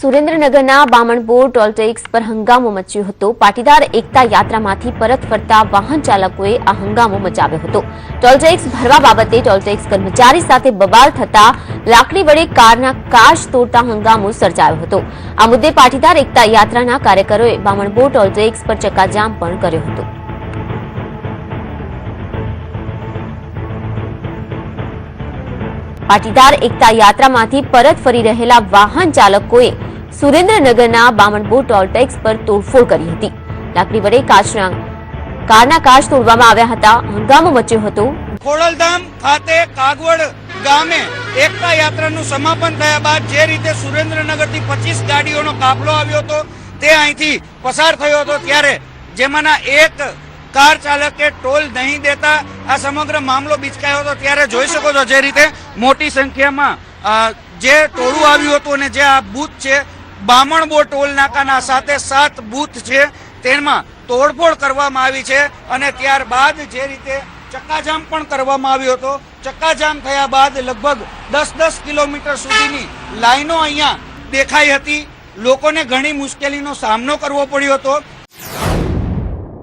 સુરેન્દ્રનગરના બામણબોર ટોલટેક્સ પર હંગામો મચ્યો હતો। પાટીદાર એકતા યાત્રામાંથી પરત ફરતા વાહન ચાલકોએ આ હંગામો મચાવ્યો હતો। ટોલટેક્સ ભરવા બાબતે ટોલટેક્સ કર્મચારી સાથે બબાલ થતા લાકડી વડે કારના કાચ તોડતા હંગામો સર્જાયો હતો। આ મુદ્દે પાટીદાર એકતા યાત્રાના કાર્યકરોએ બામણબોર ટોલટેક્સ પર ચક્કાજામ પણ કર્યો હતો। પાટીદાર એકતા યાત્રામાંથી પરત ફરી રહેલા વાહન ચાલકોએ સુરેન્દ્રનગરના બામણબોર ટોલટેક્સ પર તોડફોડ કરી હતી। લાકડી વડે કારના કાચ તોડવામાં આવ્યા હતા। હંગામો મચ્યો હતો। ખોડલધામ ખાતે કાગવડ ગામે એકતા યાત્રાનું સમાપન થયા બાદ જે રીતે સુરેન્દ્રનગરથી 25 ગાડીઓનો કાફલો આવ્યો હતો તે અહીંથી પસાર થયો હતો, ત્યારે જેમાંના એક કાર ચાલકે ટોલ નહીં દેતા આ સમગ્ર મામલો બિચકાયો હતો। ત્યારે જોઈ શકો છો જે રીતે મોટી સંખ્યામાં જે ટોળું આવ્યું હતું અને જે આ બૂથ છે બામણબોર ટોલ નાકાના સાથે 7 બૂથ છે તેમાં તોડફોડ કરવામાં આવી છે અને ત્યારબાદ જે રીતે ચક્કાજામ પણ કરવામાં આવ્યો હતો। ચક્કાજામ થયા બાદ લગભગ 10-10 કિલોમીટર સુધીની લાઈનો અહીંયા દેખાઈ હતી। લોકોને ઘણી મુશ્કેલીનો સામનો કરવો પડ્યો હતો।